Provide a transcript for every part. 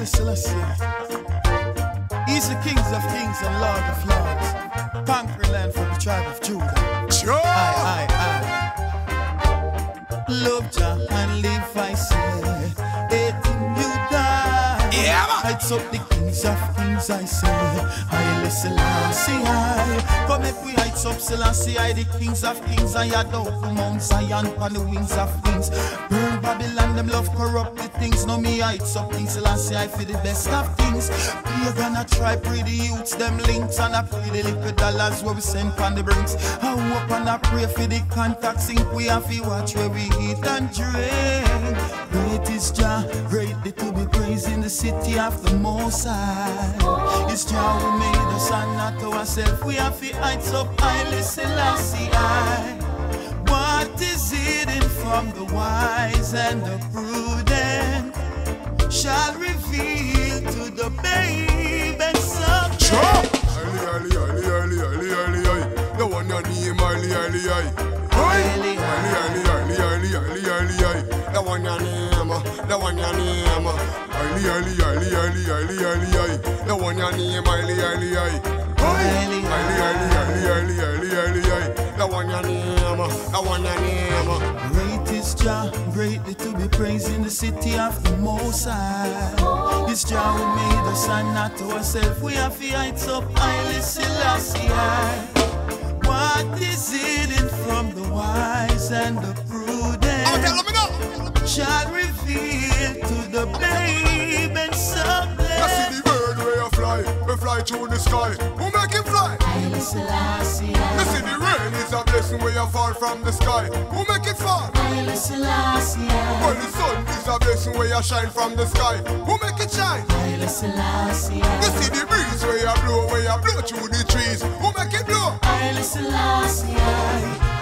Haile Selassie. He's the King of Kings and Lord of Lords, conquering land from the tribe of Judah. Sure. I love Jah and live, I say, hating you die. Yeah, man. Heights up the Kings of Kings, I say, Haile Selassie, I. Come if we heights up Selassie, I, the Kings of Kings, I had out from Mount Zion on the wings of wings. Burn Babylon, them love corrupt the things. No me heights up King Selassie, I for the best of things. We gonna try pretty youths, them links, and I pray the little dollars where we send from the brinks. I hope and I pray for the contacts, think we have to watch where we eat and drink. Great is Jah, greatly to be praised in the city of the Most High. It's Jah who made us and not ourselves. We have to heights up Haile Selassie, I. What is hidden from the wise and the prudent shall reveal to the babe and subject. Sure. Haile. The one your name Haile. The one your name, the one your name. Haile. The one your name Haile. The one your name, the one your name. Great is Jah, greatly to be praised in the city of the Most High. It's Jah who made us and not ourselves. We have to heights up Haile Selassie. What is hidden from the wise and the prudent shall reveal to the babe and subject. I see the bird where you fly, we fly through the sky. Who make him fly? Haile Selassie. You see the rain is a blessing where you fall from the sky. Who make it fall? Haile Selassie. Well, the sun is a blessing where you shine from the sky. Who make it shine? Haile Selassie. You see the breeze where you blow through the trees. Who make it blow? Haile Selassie.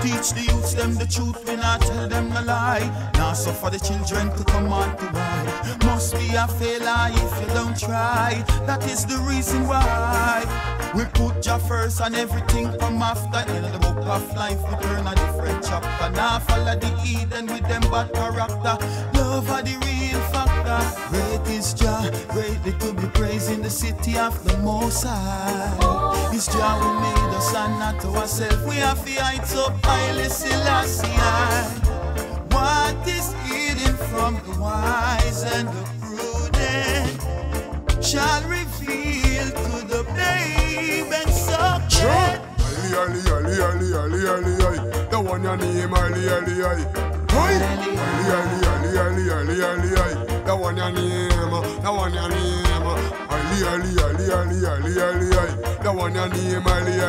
Teach the youths them the truth, we not tell them a lie. Now suffer the children to come on to why. Must be a failure if you don't try. That is the reason why we put Jah first and everything come after. In the book of life we turn a different chapter. Now follow the Eden with them bad character. Love are the real factor. Great is Jah, greatly to be praised in the city of the Most High. It's Jah who made us and not ourselves. We have the heights up Haile Selassie. What is hidden from the wise and the prudent shall reveal to the babe and subject. Haile. The one your name Haile. The one your name, the one your name. Haile. The one your name Haile.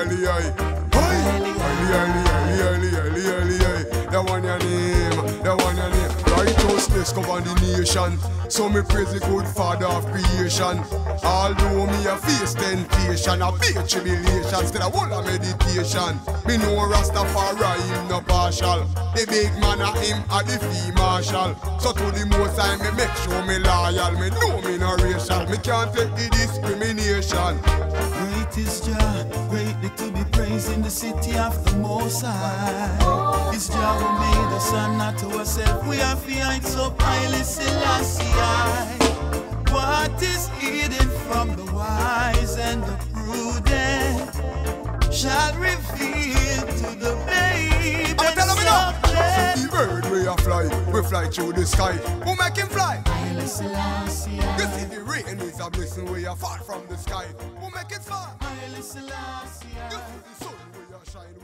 The one your name, the one your name. Righteousness govern the nation, so me praise the good Father of creation. Although me a face temptation, a big tribulation, still a whole of meditation. Me know Rastafari him no partial. The big man a him a the fee marshal. So to the most I me make sure me loyal. Me know me no racial, me can't take the discrimination. Great is Jah, greatly to be praised in the city of the Most High. It's Jah who made us and not ourselves. We have the heights up Haile Selassie. What is hidden from the wise and the prudent shall reveal to the babe and subject. The bird where you fly, we fly through the sky. Who make him fly? Haile Selassie. You see the rain is a blessing where you fall from the sky. Who make it fall? Haile Selassie. You see the sun where you shine.